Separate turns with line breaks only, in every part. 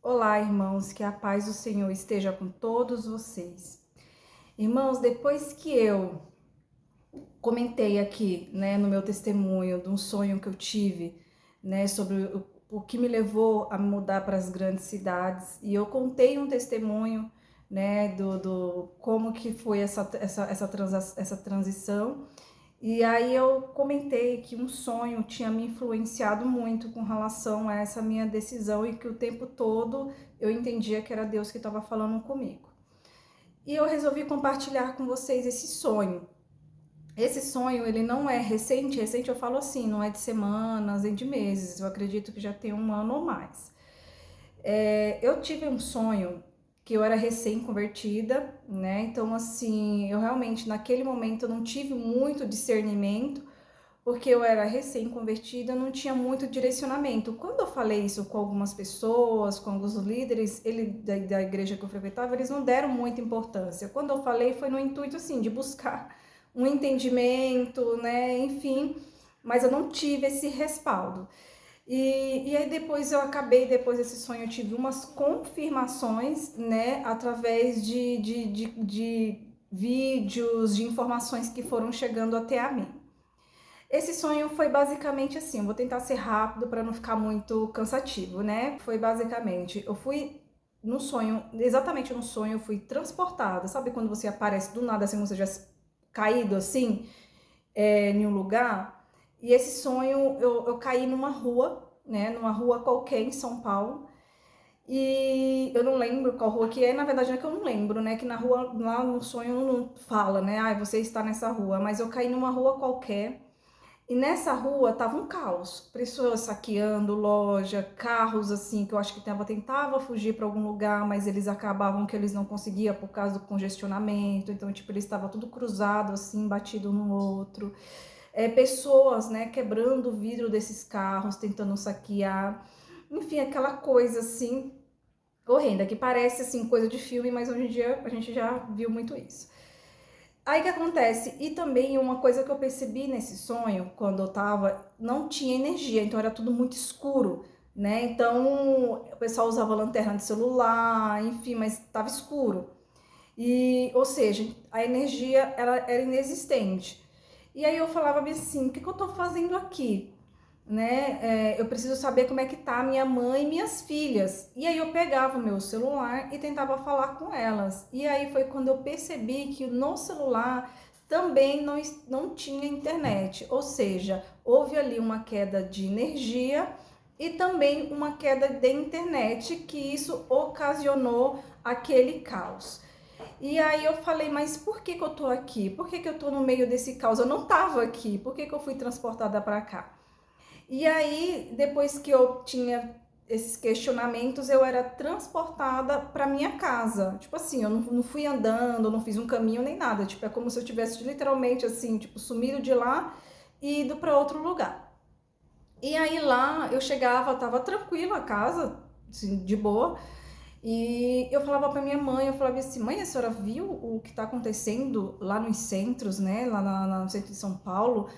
Olá, irmãos, que a paz do Senhor esteja com todos vocês. Irmãos, depois que eu comentei aqui, no meu testemunho de um sonho que eu tive, sobre o que me levou a mudar para as grandes cidades, e eu contei um testemunho, do como que foi essa transição. E aí eu comentei que um sonho tinha me influenciado muito com relação a essa minha decisão e que o tempo todo eu entendia que era Deus que estava falando comigo. E eu resolvi compartilhar com vocês esse sonho. Esse sonho, ele não é recente, recente eu falo assim, não é de semanas, nem de meses, eu acredito que já tem um ano ou mais. Eu tive um sonho que eu era recém-convertida, então assim, eu realmente naquele momento não tive muito discernimento, porque eu era recém-convertida, não tinha muito direcionamento. Quando eu falei isso com algumas pessoas, com alguns líderes, da igreja que eu frequentava, eles não deram muita importância. Quando eu falei, foi no intuito, assim, de buscar um entendimento, enfim, mas eu não tive esse respaldo. E aí depois depois desse sonho, eu tive umas confirmações, através de vídeos, de informações que foram chegando até a mim. Esse sonho foi basicamente assim, eu vou tentar ser rápido para não ficar muito cansativo, Foi basicamente, eu fui no sonho, exatamente no sonho, eu fui transportada. Sabe quando você aparece do nada, assim, você já caído assim, em um lugar? E esse sonho, eu caí numa rua, Numa rua qualquer em São Paulo. E eu não lembro qual rua que é, na verdade não é que eu não lembro, Que na rua, lá no sonho não fala, você está nessa rua. Mas eu caí numa rua qualquer. E nessa rua tava um caos, pessoas saqueando loja, carros assim, que eu acho que tentava fugir para algum lugar, mas eles acabavam que eles não conseguiam por causa do congestionamento, então tipo, eles estavam tudo cruzado assim, batido um no outro. Pessoas, quebrando o vidro desses carros, tentando saquear. Enfim, aquela coisa assim, horrenda, que parece assim, coisa de filme, mas hoje em dia a gente já viu muito isso. Aí que acontece? E também uma coisa que eu percebi nesse sonho, quando eu tava, não tinha energia, então era tudo muito escuro, Então o pessoal usava lanterna de celular, enfim, mas tava escuro. E, ou seja, a energia ela era inexistente. E aí eu falava bem assim, o que eu tô fazendo aqui? Eu preciso saber como é que tá minha mãe e minhas filhas. E aí eu pegava o meu celular e tentava falar com elas. E aí foi quando eu percebi que no celular também não tinha internet. Ou seja, houve ali uma queda de energia e também uma queda de internet, que isso ocasionou aquele caos. E aí eu falei, mas por que eu tô aqui? Por que eu tô no meio desse caos? Eu não tava aqui. Por que eu fui transportada para cá? E aí, depois que eu tinha esses questionamentos, eu era transportada para minha casa. Tipo assim, eu não fui andando, não fiz um caminho nem nada. Tipo, é como se eu tivesse literalmente assim, tipo, sumido de lá e ido para outro lugar. E aí lá eu chegava, tava tranquila a casa, assim, de boa. E eu falava para minha mãe, eu falava assim, mãe, a senhora viu o que está acontecendo lá nos centros, Lá no centro de São Paulo,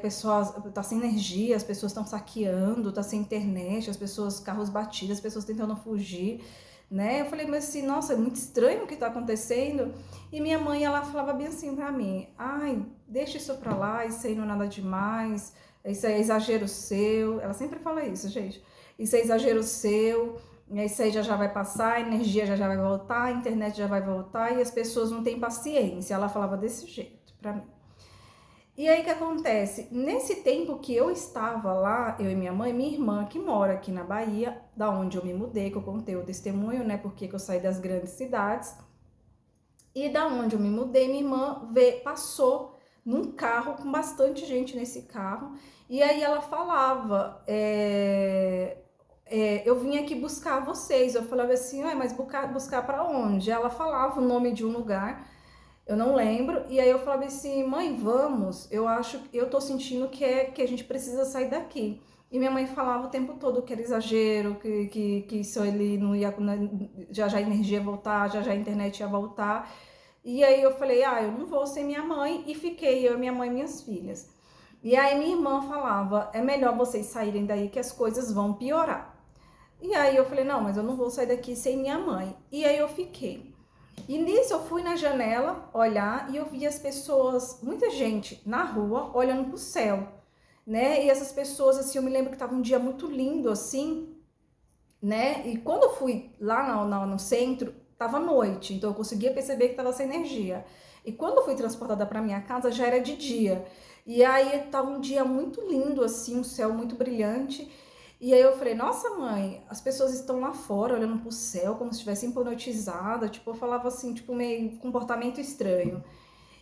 Pessoas, tá sem energia, as pessoas estão saqueando, tá sem internet, as pessoas, carros batidos, as pessoas tentando fugir, Eu falei, mas assim, nossa, é muito estranho o que está acontecendo. E minha mãe, ela falava bem assim para mim, ai, deixa isso para lá, isso aí não é nada demais, isso aí é exagero seu. Ela sempre fala isso, gente. Isso é exagero seu. Isso aí já vai passar, a energia já vai voltar, a internet já vai voltar e as pessoas não têm paciência. Ela falava desse jeito pra mim. E aí o que acontece? Nesse tempo que eu estava lá, eu e minha mãe, minha irmã, que mora aqui na Bahia, da onde eu me mudei, que eu contei o testemunho, Porque eu saí das grandes cidades. E da onde eu me mudei, minha irmã passou num carro com bastante gente nesse carro. E aí ela falava, eu vim aqui buscar vocês. Eu falava assim, mas buscar para onde? Ela falava o nome de um lugar, eu não lembro. E aí eu falava assim, mãe, vamos, eu tô sentindo que a gente precisa sair daqui. E minha mãe falava o tempo todo que era exagero, que isso ele não ia, já a energia ia voltar, já a internet ia voltar. E aí eu falei, eu não vou ser minha mãe, e fiquei eu, minha mãe e minhas filhas. E aí minha irmã falava, é melhor vocês saírem daí que as coisas vão piorar. E aí eu falei, não, mas eu não vou sair daqui sem minha mãe. E aí eu fiquei. E nisso eu fui na janela olhar e eu vi as pessoas, muita gente na rua olhando pro céu, né? E essas pessoas, assim, eu me lembro que tava um dia muito lindo, assim, né? E quando eu fui lá no centro, tava noite, então eu conseguia perceber que tava sem energia. E quando eu fui transportada para minha casa, já era de dia. E aí tava um dia muito lindo, assim, um céu muito brilhante. E aí eu falei, nossa mãe, as pessoas estão lá fora olhando pro céu como se estivessem hipnotizadas. Tipo, eu falava assim, tipo, meio comportamento estranho.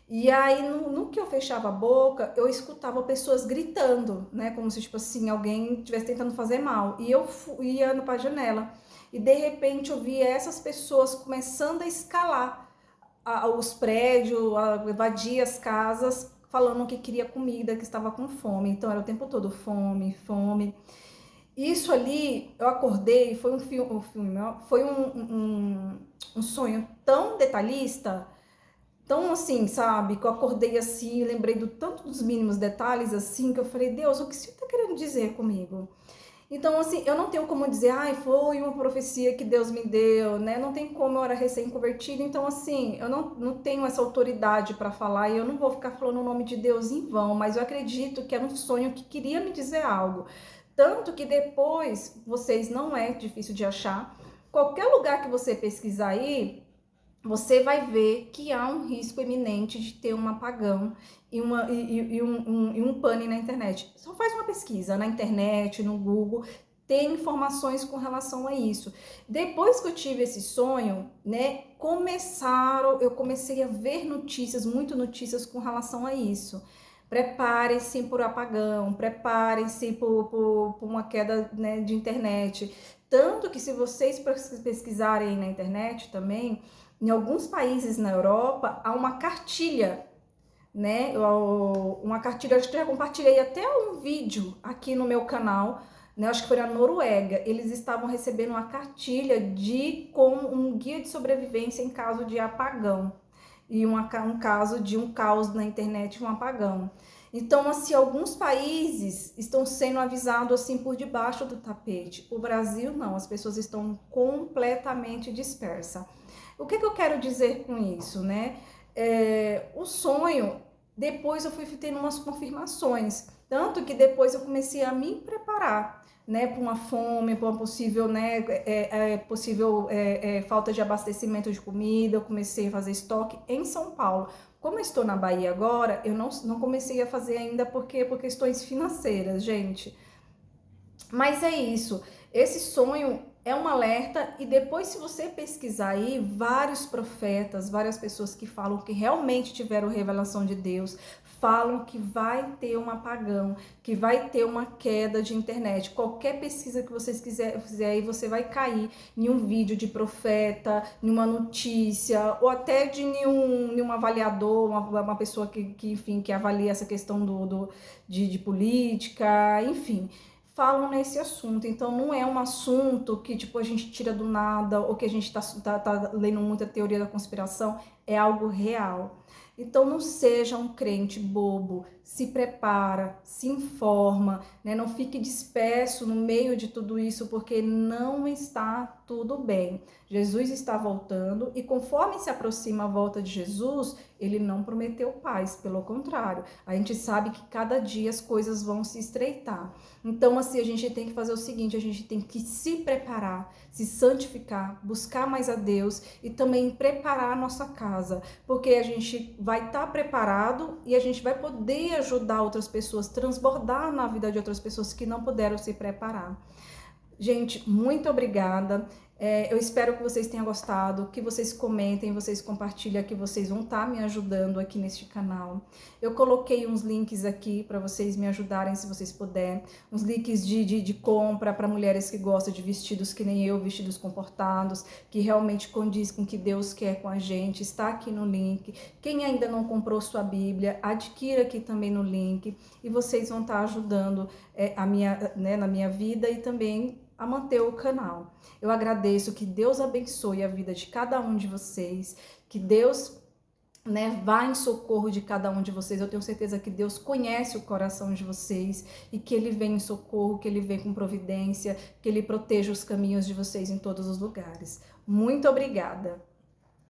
E aí, no que eu fechava a boca, eu escutava pessoas gritando, né? Como se, tipo assim, alguém estivesse tentando fazer mal. E eu ia para a janela. E de repente eu via essas pessoas começando a escalar os prédios, a invadir as casas, falando que queria comida, que estava com fome. Então era o tempo todo fome, fome. Isso ali, eu acordei, foi foi um sonho tão detalhista, então, assim, sabe, que eu acordei assim, lembrei do tanto dos mínimos detalhes, assim, que eu falei, Deus, o que você tá querendo dizer comigo? Então, assim, eu não tenho como dizer, ai, foi uma profecia que Deus me deu, né? Não tem como, eu era recém-convertida, então, assim, eu não tenho essa autoridade para falar e eu não vou ficar falando o nome de Deus em vão, mas eu acredito que era um sonho que queria me dizer algo. Tanto que depois, vocês não é difícil de achar, qualquer lugar que você pesquisar aí, você vai ver que há um risco iminente de ter um apagão e um pane na internet. Só faz uma pesquisa na internet, no Google, tem informações com relação a isso. Depois que eu tive esse sonho, né, eu comecei a ver notícias, muito notícias com relação a isso. Preparem-se por apagão, preparem-se por uma queda, né, de internet. Tanto que se vocês pesquisarem na internet também, em alguns países na Europa, há uma cartilha, né? Uma cartilha, acho que já compartilhei até um vídeo aqui no meu canal, né? Acho que foi na Noruega. Eles estavam recebendo uma cartilha como um guia de sobrevivência em caso de apagão. E um caso de um caos na internet, um apagão. Então, assim, alguns países estão sendo avisados assim por debaixo do tapete. O Brasil não, as pessoas estão completamente dispersas. O que eu quero dizer com isso, né? O sonho, depois eu fui tendo umas confirmações, tanto que depois eu comecei a me preparar, né, para uma fome, para uma possível, né, falta de abastecimento de comida. Eu comecei a fazer estoque em São Paulo. Como eu estou na Bahia agora, eu não comecei a fazer ainda por questões financeiras, gente. Mas é isso. Esse sonho é um alerta, e depois, se você pesquisar aí, vários profetas, várias pessoas que falam que realmente tiveram revelação de Deus, falam que vai ter um apagão, que vai ter uma queda de internet. Qualquer pesquisa que vocês fizer aí, você vai cair em um vídeo de profeta, em uma notícia, ou até de nenhum avaliador, uma pessoa enfim, que avalia essa questão de política, enfim, falam nesse assunto. Então não é um assunto que tipo a gente tira do nada, ou que a gente tá lendo muita teoria da conspiração. É algo real. Então não seja um crente bobo, se prepara, se informa, né? Não fique disperso no meio de tudo isso, porque não está tudo bem. Jesus está voltando, e conforme se aproxima a volta de Jesus, ele não prometeu paz, pelo contrário. A gente sabe que cada dia as coisas vão se estreitar. Então, assim, a gente tem que fazer o seguinte: a gente tem que se preparar, se santificar, buscar mais a Deus e também preparar a nossa casa, porque a gente vai estar preparado e a gente vai poder ajudar outras pessoas, transbordar na vida de outras pessoas que não puderam se preparar. Gente, muito obrigada. Eu espero que vocês tenham gostado, que vocês comentem, vocês compartilhem, que vocês vão estar me ajudando aqui neste canal. Eu coloquei uns links aqui para vocês me ajudarem, se vocês puderem. Uns links de compra para mulheres que gostam de vestidos que nem eu, vestidos comportados, que realmente condiz com o que Deus quer com a gente. Está aqui no link. Quem ainda não comprou sua Bíblia, adquira aqui também no link. E vocês vão estar ajudando na minha vida e também a manter o canal. Eu agradeço, que Deus abençoe a vida de cada um de vocês, que Deus né, vá em socorro de cada um de vocês. Eu tenho certeza que Deus conhece o coração de vocês e que Ele vem em socorro, que Ele vem com providência, que Ele proteja os caminhos de vocês em todos os lugares. Muito obrigada!